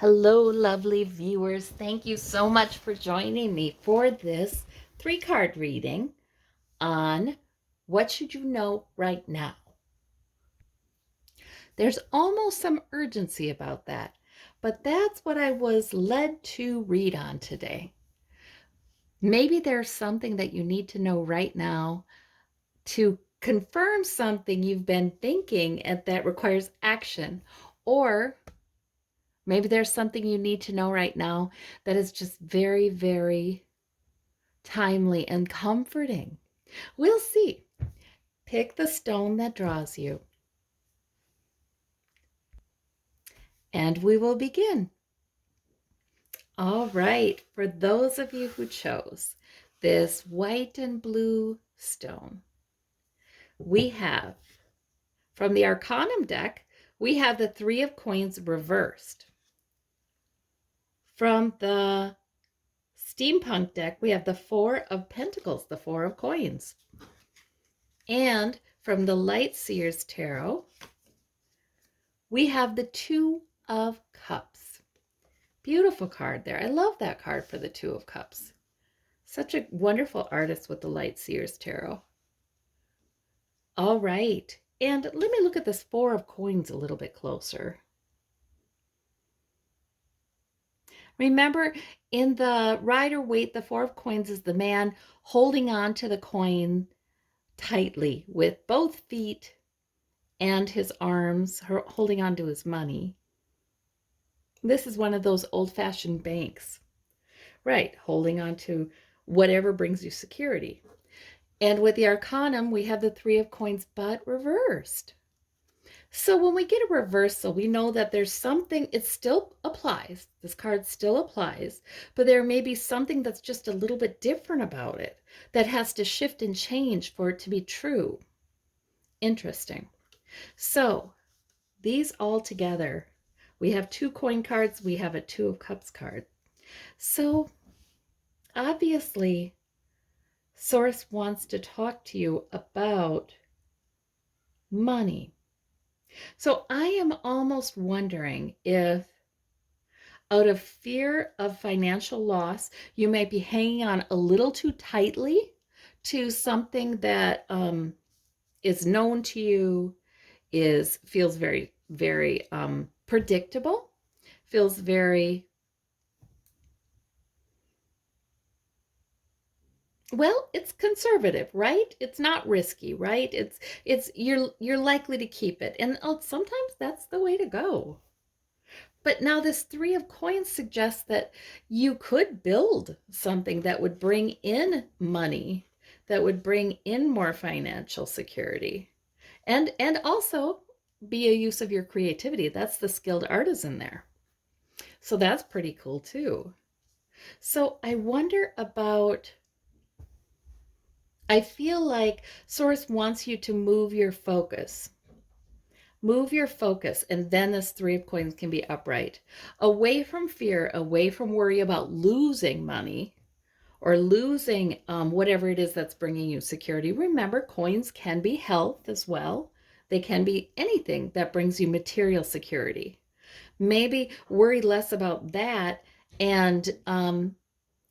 Hello, lovely viewers. Thank you so much for joining me for this 3-card reading on what should you know right now. There's almost some urgency about that, but that's what I was led to read on today. Maybe there's something that you need to know right now to confirm something you've been thinking and that requires action, or maybe there's something you need to know right now that is just very, very timely and comforting. We'll see. Pick the stone that draws you, and we will begin. All right, for those of you who chose this white and blue stone, we have, from the Arcanum deck, we have the Three of Coins reversed. From the Steampunk deck, we have the Four of Pentacles, the Four of Coins. And from the Light Seers Tarot, we have the Two of Cups. Beautiful card there. I love that card for the Two of Cups. Such a wonderful artist with the Light Seers Tarot. All right. And let me look at this Four of Coins a little bit closer. Remember, in the Rider-Waite, the Four of Coins is the man holding on to the coin tightly with both feet and his arms, holding on to his money. This is one of those old-fashioned banks. Right, holding on to whatever brings you security. And with the Arcanum, we have the Three of Coins, but reversed. So when we get a reversal, we know that there's something, it still applies. This card still applies, but there may be something that's just a little bit different about it that has to shift and change for it to be true. Interesting. So these all together, we have 2 coin cards, we have a Two of Cups card. So obviously, Source wants to talk to you about money. So I am almost wondering if, out of fear of financial loss, you might be hanging on a little too tightly to something that is known to you, feels very, very predictable, feels very, well, it's conservative, right? It's not risky, right? It's you're likely to keep it. And sometimes that's the way to go. But now this Three of Coins suggests that you could build something that would bring in money, that would bring in more financial security. And also be a use of your creativity. That's the skilled artisan there. So that's pretty cool too. So I wonder about, I feel like Source wants you to move your focus. Move your focus, and then this Three of Coins can be upright. Away from fear, away from worry about losing money or losing whatever it is that's bringing you security. Remember, coins can be health as well. They can be anything that brings you material security. Maybe worry less about that and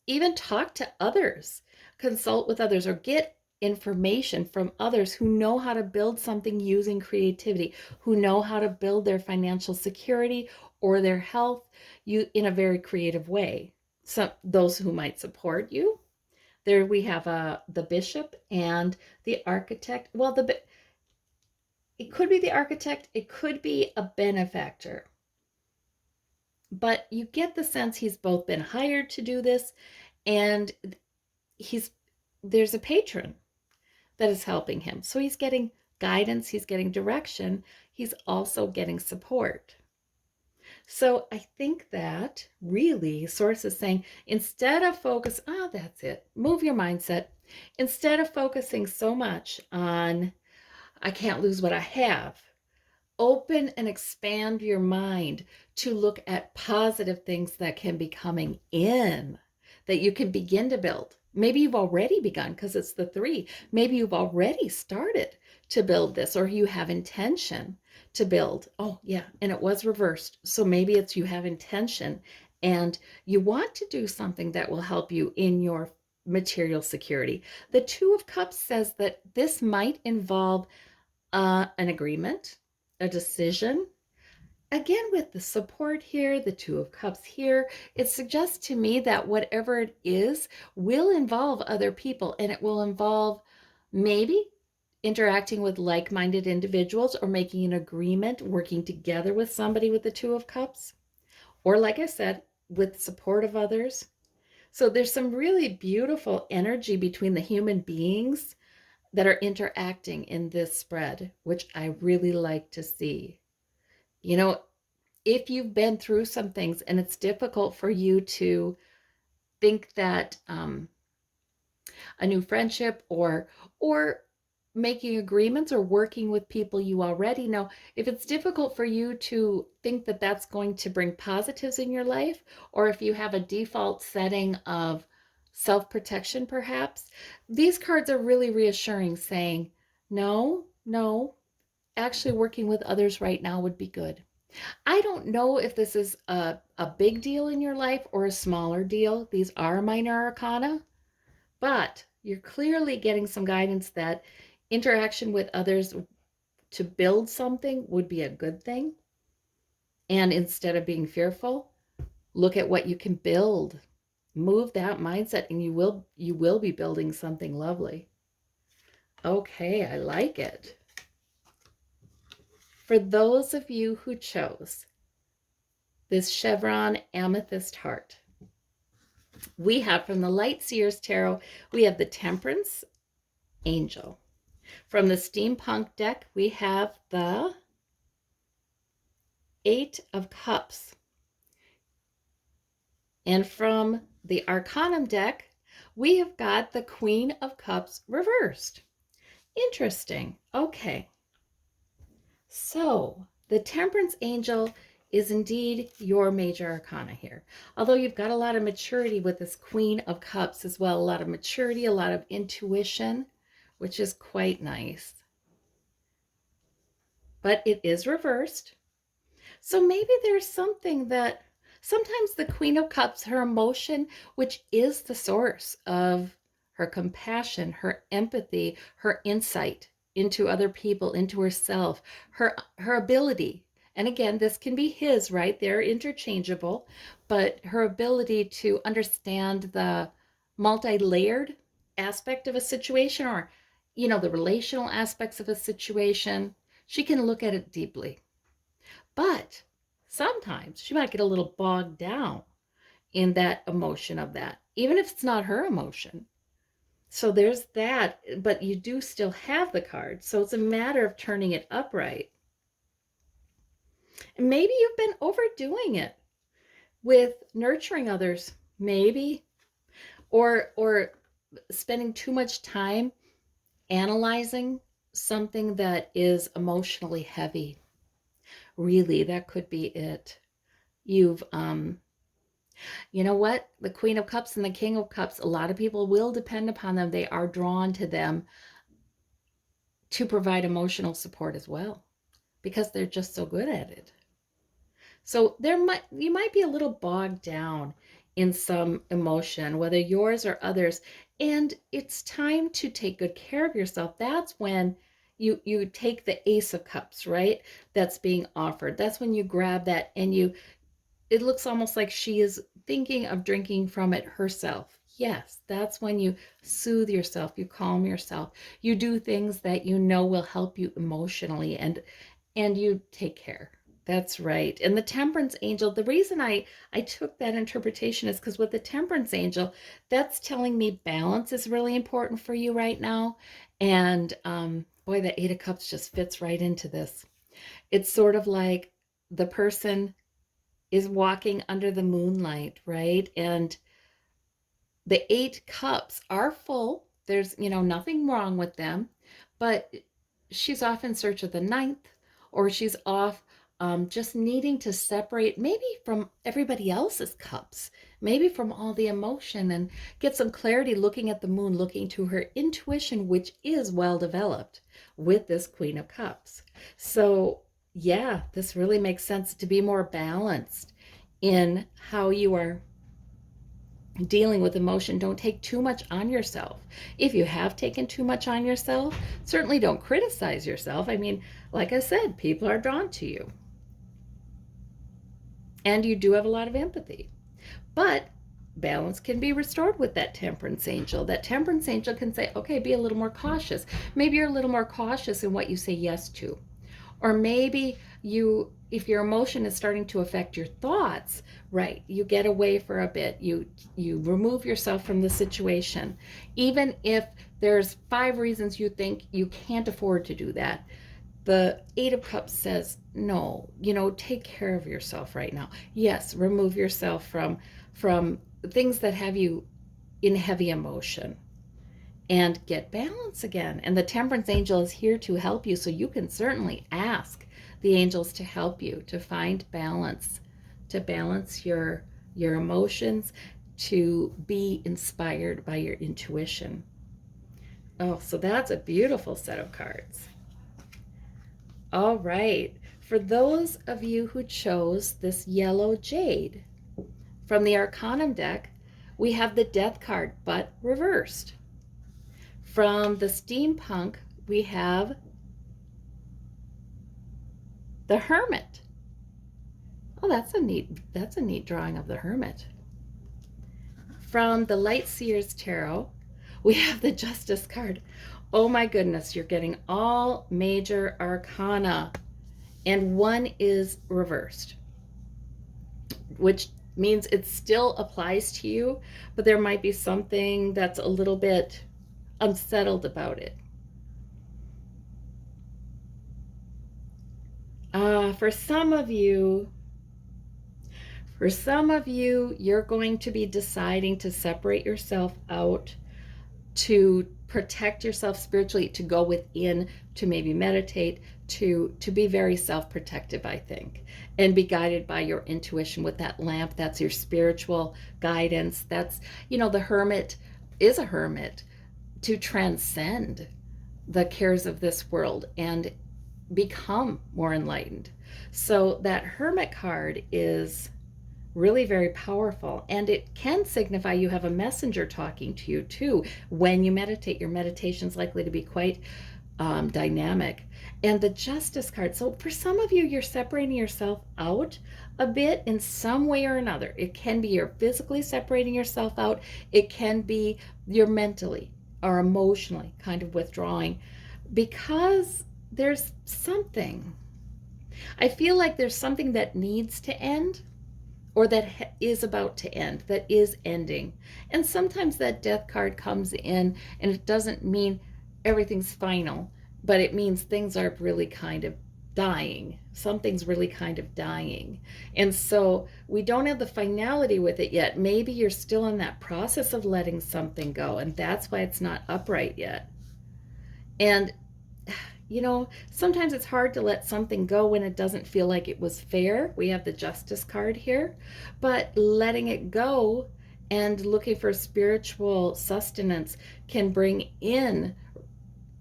even talk to others, consult with others, or get information from others who know how to build something using creativity, who know how to build their financial security or their health in a very creative way. So those who might support you. There we have the bishop and the architect. Well, it could be the architect, it could be a benefactor. But you get the sense he's both been hired to do this, and there's a patron that is helping him. So he's getting guidance, he's getting direction, he's also getting support. So I think that really Source is saying, instead of that's it, move your mindset. Instead of focusing so much on, I can't lose what I have, open and expand your mind to look at positive things that can be coming in, that you can begin to build. Maybe you've already begun because it's the 3. Maybe you've already started to build this, or you have intention to build. Oh, yeah, and it was reversed. So maybe it's you have intention and you want to do something that will help you in your material security. The Two of Cups says that this might involve an agreement, a decision. Again, with the support here, the Two of Cups here, it suggests to me that whatever it is will involve other people, and it will involve maybe interacting with like-minded individuals or making an agreement, working together with somebody with the Two of Cups, or like I said, with support of others. So there's some really beautiful energy between the human beings that are interacting in this spread, which I really like to see. You know, if you've been through some things and it's difficult for you to think that a new friendship or making agreements or working with people you already know, if it's difficult for you to think that that's going to bring positives in your life, or if you have a default setting of self-protection perhaps, these cards are really reassuring, saying no, no, actually working with others right now would be good. I don't know if this is a big deal in your life or a smaller deal. These are minor arcana, but you're clearly getting some guidance that interaction with others to build something would be a good thing. And instead of being fearful, look at what you can build. Move that mindset and you will be building something lovely. Okay, I like it. For those of you who chose this chevron amethyst heart, we have from the Light Seers Tarot, we have the Temperance Angel. From the Steampunk deck, we have the Eight of Cups. And from the Arcanum deck, we have got the Queen of Cups reversed. Interesting. Okay. So the Temperance Angel is indeed your major arcana here. Although you've got a lot of maturity with this Queen of Cups as well, a lot of maturity, a lot of intuition, which is quite nice. But it is reversed. So maybe there's something that sometimes the Queen of Cups, her emotion, which is the source of her compassion, her empathy, her insight into other people, into herself, her ability. And again, this can be his, right? They're interchangeable, but her ability to understand the multi-layered aspect of a situation, or, you know, the relational aspects of a situation, she can look at it deeply. But sometimes she might get a little bogged down in that emotion of that, even if it's not her emotion. So there's that, but you do still have the card. So it's a matter of turning it upright. And maybe you've been overdoing it with nurturing others, maybe, or spending too much time analyzing something that is emotionally heavy. Really, that could be it. You've you know what? The Queen of Cups and the King of Cups, a lot of people will depend upon them. They are drawn to them to provide emotional support as well because they're just so good at it. So you might be a little bogged down in some emotion, whether yours or others, and it's time to take good care of yourself. That's when you take the Ace of Cups, right? That's being offered. That's when you grab that and it looks almost like she is thinking of drinking from it herself. Yes, that's when you soothe yourself, you calm yourself, you do things that you know will help you emotionally, and you take care. That's right. And the Temperance Angel, the reason I took that interpretation is because with the Temperance Angel, that's telling me balance is really important for you right now. And boy, the Eight of Cups just fits right into this. It's sort of like the person is walking under the moonlight, right? And the Eight Cups are full. There's, nothing wrong with them, but she's off in search of the ninth, or she's off just needing to separate maybe from everybody else's cups, maybe from all the emotion, and get some clarity looking at the moon, looking to her intuition, which is well developed with this Queen of Cups. So yeah, this really makes sense to be more balanced in how you are dealing with emotion. Don't take too much on yourself. If you have taken too much on yourself, certainly don't criticize yourself. I mean, like I said, people are drawn to you. And you do have a lot of empathy. But balance can be restored with that temperance angel. That temperance angel can say, okay, be a little more cautious. Maybe you're a little more cautious in what you say yes to. Or maybe you, if your emotion is starting to affect your thoughts, right, you get away for a bit. You remove yourself from the situation. Even if there's 5 reasons you think you can't afford to do that, the 8 of Cups says, no, take care of yourself right now. Yes, remove yourself from things that have you in heavy emotion and get balance again. And the temperance angel is here to help you, so you can certainly ask the angels to help you to find balance, to balance your emotions, to be inspired by your intuition. Oh, so that's a beautiful set of cards. All right. For those of you who chose this yellow jade from the Arcanum deck, we have the Death card, but reversed. From the Steampunk, we have the Hermit. Oh, that's a neat drawing of the Hermit. From the Light Seers Tarot, we have the Justice card. Oh my goodness, you're getting all major arcana, and one is reversed, which means it still applies to you, but there might be something that's a little bit unsettled about it. For some of you, you're going to be deciding to separate yourself out, to protect yourself spiritually, to go within, to maybe meditate, to be very self-protective, I think, and be guided by your intuition with that lamp. That's your spiritual guidance. That's, the hermit is a hermit to transcend the cares of this world and become more enlightened. So that Hermit card is really very powerful, and it can signify you have a messenger talking to you too. When you meditate, your meditation is likely to be quite dynamic. And the Justice card, so for some of you, you're separating yourself out a bit in some way or another. It can be you're physically separating yourself out, it can be you're mentally or emotionally kind of withdrawing, because there's something, I feel like there's something that needs to end, or that is about to end, that is ending. And sometimes that Death card comes in and it doesn't mean everything's final, but it means things are really kind of dying. Something's really kind of dying. And so we don't have the finality with it yet. Maybe you're still in that process of letting something go, and that's why it's not upright yet. And sometimes it's hard to let something go when it doesn't feel like it was fair. We have the Justice card here, but letting it go and looking for spiritual sustenance can bring in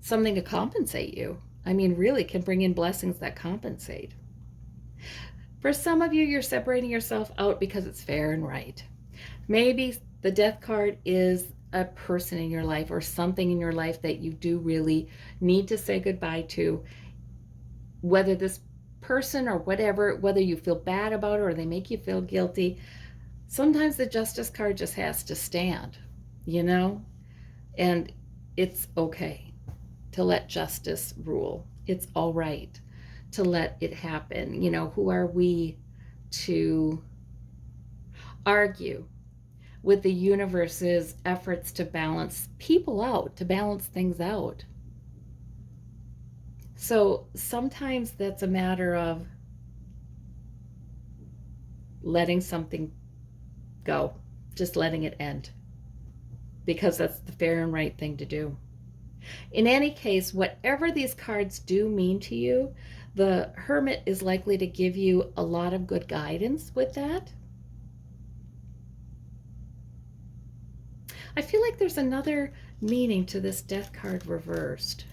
something to compensate you. I mean, really can bring in blessings that compensate. For some of you, you're separating yourself out because it's fair and right. Maybe the Death card is a person in your life or something in your life that you do really need to say goodbye to, whether this person or whatever, whether you feel bad about it or they make you feel guilty. Sometimes the Justice card just has to stand, and it's okay to let justice rule. It's all right to let it happen. Who are we to argue with the universe's efforts to balance people out, to balance things out? So sometimes that's a matter of letting something go, just letting it end, because that's the fair and right thing to do. In any case, whatever these cards do mean to you, the Hermit is likely to give you a lot of good guidance with that. I feel like there's another meaning to this Death card reversed.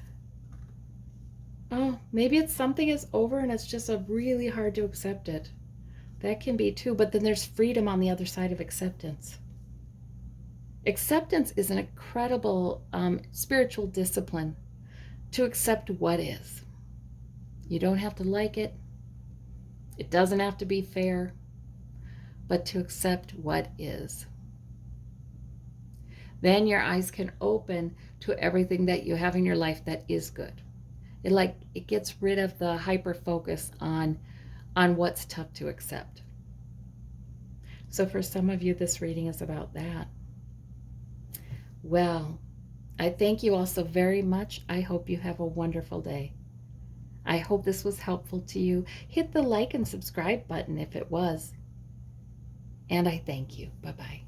Oh, maybe it's something is over and it's just a really hard to accept it. That can be too, but then there's freedom on the other side of acceptance. Acceptance is an incredible spiritual discipline to accept what is. You don't have to like it, it doesn't have to be fair, but to accept what is. Then your eyes can open to everything that you have in your life that is good. It gets rid of the hyper focus on what's tough to accept. So for some of you, this reading is about that. Well, I thank you all so very much. I hope you have a wonderful day. I hope this was helpful to you. Hit the like and subscribe button if it was. And I thank you. Bye-bye.